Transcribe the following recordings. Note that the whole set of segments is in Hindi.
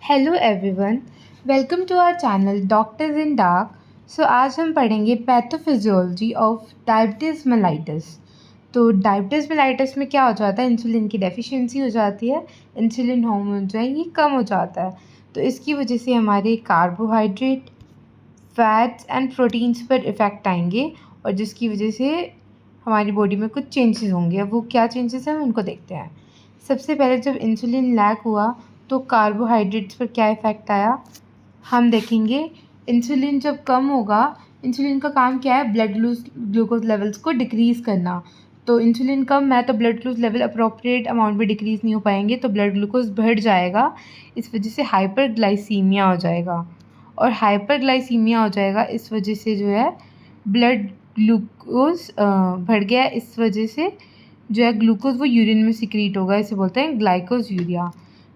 Hello everyone, welcome to our channel doctors in dark. So आज हम पढ़ेंगे पैथोफिजियोलॉजी ऑफ डायबिटीज़ मेलाइटस। तो डायबिटीज़ मेलाइटस में क्या हो जाता है, इंसुलिन की डेफिशिएंसी हो जाती है, इंसुलिन हार्मोन जो है ये कम हो जाता है। तो इसकी वजह से हमारे कार्बोहाइड्रेट, फैट्स एंड प्रोटीन्स पर इफ़ेक्ट आएंगे और जिसकी वजह से हमारी बॉडी में कुछ चेंजेस होंगे। अब वो क्या चेंजेस हैं उनको देखते हैं। सबसे पहले जब इंसुलिन लैक हुआ तो कार्बोहाइड्रेट्स पर क्या इफ़ेक्ट आया हम देखेंगे। इंसुलिन जब कम होगा, इंसुलिन का काम क्या है, ब्लड ग्लूकोज लेवल्स को डिक्रीज़ करना। तो इंसुलिन कम है तो blood glucose level appropriate amount में डिक्रीज़ नहीं हो पाएंगे, तो ब्लड ग्लूकोज बढ़ जाएगा। इस वजह से हाइपरग्लाइसीमिया हो जाएगा और हाइपरग्लाइसीमिया हो जाएगा इस वजह से जो है ब्लड ग्लूकोज बढ़ गया। इस वजह से जो है ग्लूकोज वो यूरिन में सिक्रीट होगा, इसे बोलते हैं glycosuria.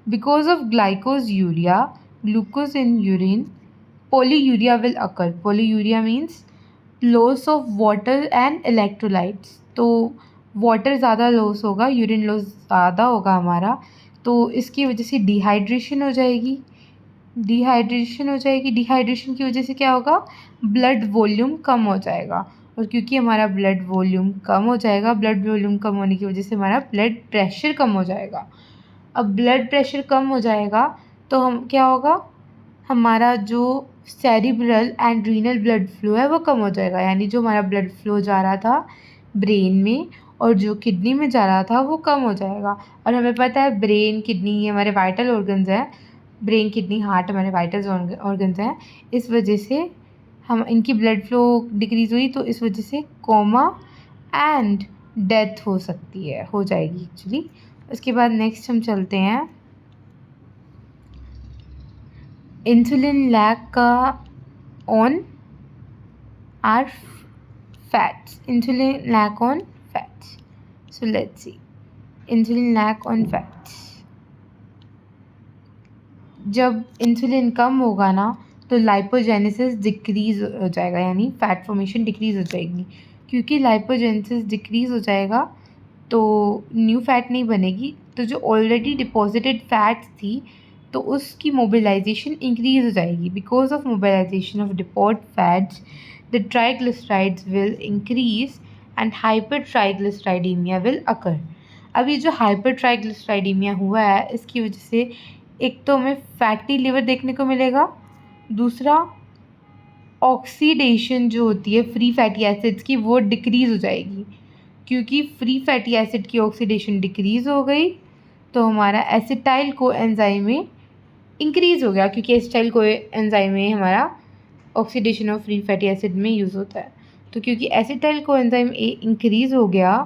Because of glycosuria, glucose in urine, polyuria will occur. Polyuria means loss of water and electrolytes. तो वाटर ज़्यादा लॉस होगा, यूरिन लॉस ज़्यादा होगा हमारा, तो इसकी वजह से डिहाइड्रेशन हो जाएगी। डिहाइड्रेशन की वजह से क्या होगा, ब्लड वॉल्यूम कम हो जाएगा। और क्योंकि हमारा ब्लड वॉल्यूम कम हो जाएगा, ब्लड वॉल्यूम कम होने की वजह से हमारा ब्लड प्रेशर कम हो जाएगा। अब ब्लड प्रेशर कम हो जाएगा तो हम क्या होगा, हमारा जो cerebral and renal blood flow है वो कम हो जाएगा। यानी जो हमारा ब्लड फ्लो जा रहा था ब्रेन में और जो किडनी में जा रहा था वो कम हो जाएगा। और हमें पता है ब्रेन, किडनी ये हमारे वाइटल ऑर्गन्स हैं। ब्रेन, किडनी, हार्ट हमारे वाइटल ऑर्गन्स हैं। इस वजह से हम इनकी ब्लड फ्लो डिक्रीज़ हुई तो इस वजह से कोमा एंड डेथ हो जाएगी एक्चुअली। उसके बाद नेक्स्ट हम चलते हैं इंसुलिन लैक का on or fats. Insulin lack on fats. So let's see insulin lack on fats. जब इंसुलिन कम होगा ना तो लाइपोजेनेसिस डिक्रीज़ हो जाएगा, यानी फैट फॉर्मेशन डिक्रीज़ हो जाएगी। क्योंकि लाइपोजेनेसिस डिक्रीज़ हो जाएगा तो न्यू फैट नहीं बनेगी, तो जो ऑलरेडी डिपॉजिटेड फैट्स थी तो उसकी मोबिलाइजेशन इंक्रीज़ हो जाएगी। Because of mobilisation of depot fats the triglycerides will increase and hypertriglyceridaemia will occur. अब ये जो हाइपर ट्राइग्लिसराइडीमिया हुआ है इसकी वजह से एक तो हमें फैटी लिवर देखने को मिलेगा, दूसरा ऑक्सीडेशन जो होती है फ्री फैटी एसिड्स की वो डिक्रीज़ हो जाएगी। क्योंकि फ्री फैटी एसिड की ऑक्सीडेशन डिक्रीज़ हो गई तो हमारा एसिटाइल को एंजाइम में इंक्रीज़ हो गया, क्योंकि एसिटाइल को एंजाइम में हमारा oxidation of free fatty acid में यूज़ होता है। तो क्योंकि एसिटाइल को एंजाइम इंक्रीज़ हो गया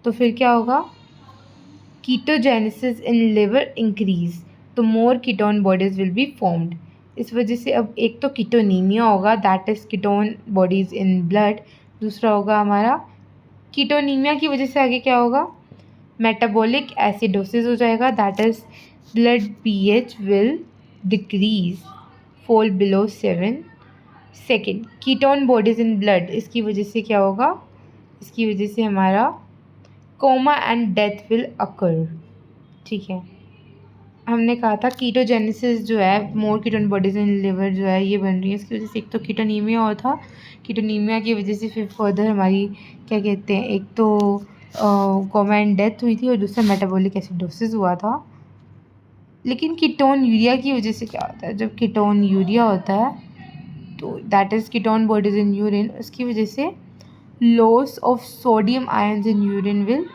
तो फिर क्या होगा, कीटोजेनेसिस इन लिवर इंक्रीज़, तो more ketone bodies will be formed. इस वजह से अब एक तो कीटोनीमिया होगा, that is ketone bodies in blood. दूसरा होगा हमारा कीटोनीमिया की वजह से आगे क्या होगा, मेटाबॉलिक एसिडोसिस हो जाएगा, that is blood pH will decrease, fall below 7। Second, ketone bodies in blood, इसकी वजह से क्या होगा, इसकी वजह से हमारा coma and death will occur. ठीक है, हमने कहा था कीटोजेनेसिस जो है, more ketone bodies in liver जो है ये बन रही है, इसकी वजह से एक तो कीटोनीमिया हुआ था, कीटोनीमिया की वजह से फिर फर्दर हमारी क्या कहते हैं, एक तो कोमा एंड डेथ हुई थी और दूसरा मेटाबॉलिक एसिडोसिस हुआ था। लेकिन कीटोन यूरिया की वजह से क्या होता है, जब कीटोन यूरिया होता है तो that is ketone bodies in urine, उसकी वजह से loss of sodium ions in urine will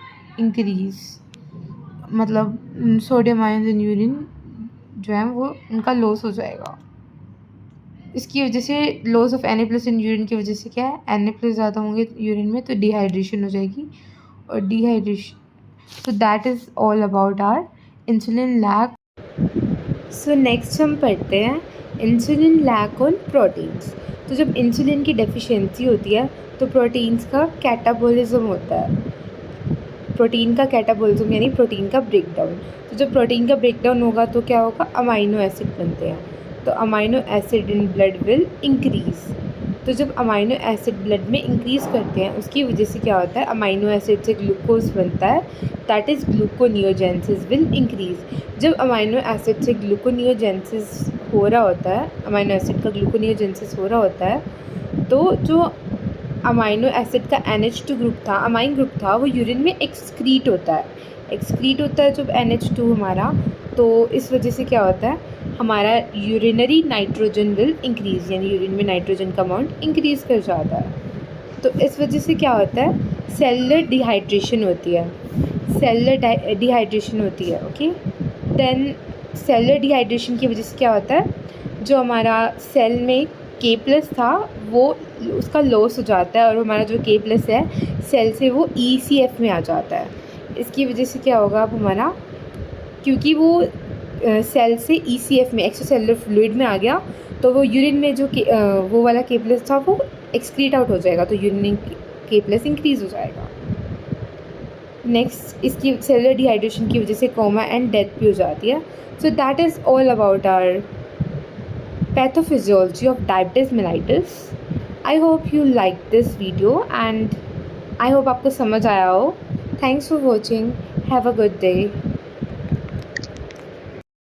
increase. मतलब सोडियम आयन्स इन यूरिन जो है वो उनका लॉस हो जाएगा। इसकी वजह से loss of Na+ in urine की वजह से क्या है, Na+ ज़्यादा होंगे यूरिन में तो डिहाइड्रेशन हो जाएगी और dehydration, so that is all about our insulin lack. So next हम पढ़ते हैं इंसुलिन लैक ऑन प्रोटीन्स। तो जब इंसुलिन की डेफिशिएंसी होती है तो प्रोटीन्स का कैटाबॉलिज्म होता है। प्रोटीन का कैटाबॉलिज्म यानी प्रोटीन का ब्रेकडाउन। तो जब प्रोटीन का ब्रेकडाउन होगा तो क्या होगा, अमाइनो एसिड बनते हैं, तो amino acid in blood will increase. तो जब अमाइनो एसिड ब्लड में इंक्रीज़ करते हैं उसकी वजह से क्या होता है, अमाइनो एसिड से ग्लूकोज बनता है, दैट इज़ ग्लूकोनियोजेंसिस विल इंक्रीज़। जब अमाइनो एसिड से ग्लूकोनियोजेंसिस हो रहा होता है, अमाइनो एसिड का ग्लूकोनियोजेंसिस हो रहा होता है, तो जो अमाइनो एसिड का NH2 ग्रुप था, अमाइन ग्रुप था, वो यूरिन में एक्सक्रीट होता है जब NH2 हमारा। तो इस वजह से क्या होता है, हमारा यूरिनरी नाइट्रोजन विल इंक्रीज़, यानी यूरिन में नाइट्रोजन का अमाउंट इंक्रीज़ कर जाता है। तो इस वजह से क्या होता है, सेलुलर डिहाइड्रेशन होती है, ओके। देन सेलुलर डिहाइड्रेशन की वजह से क्या होता है, जो हमारा सेल में K+ था वो उसका लॉस हो जाता है, और हमारा जो K+ है सेल से वो ECF में आ जाता है। इसकी वजह से क्या होगा, अब हमारा, क्योंकि वो सेल से ECF में, एक्स्ट्रासेलुलर फ्लूइड में आ गया, तो वो यूरिन में जो वो वाला K+ था वो एक्सक्रीट आउट हो जाएगा, तो यूरिन K+ इंक्रीज़ हो जाएगा। नेक्स्ट, इसकी सेलुलर डिहाइड्रेशन की वजह से कोमा एंड डेथ भी हो जाती है। So that is all about our pathophysiology of diabetes mellitus. I hope you like this video and I hope आपको समझ आया हो। Thanks for watching, have a good day.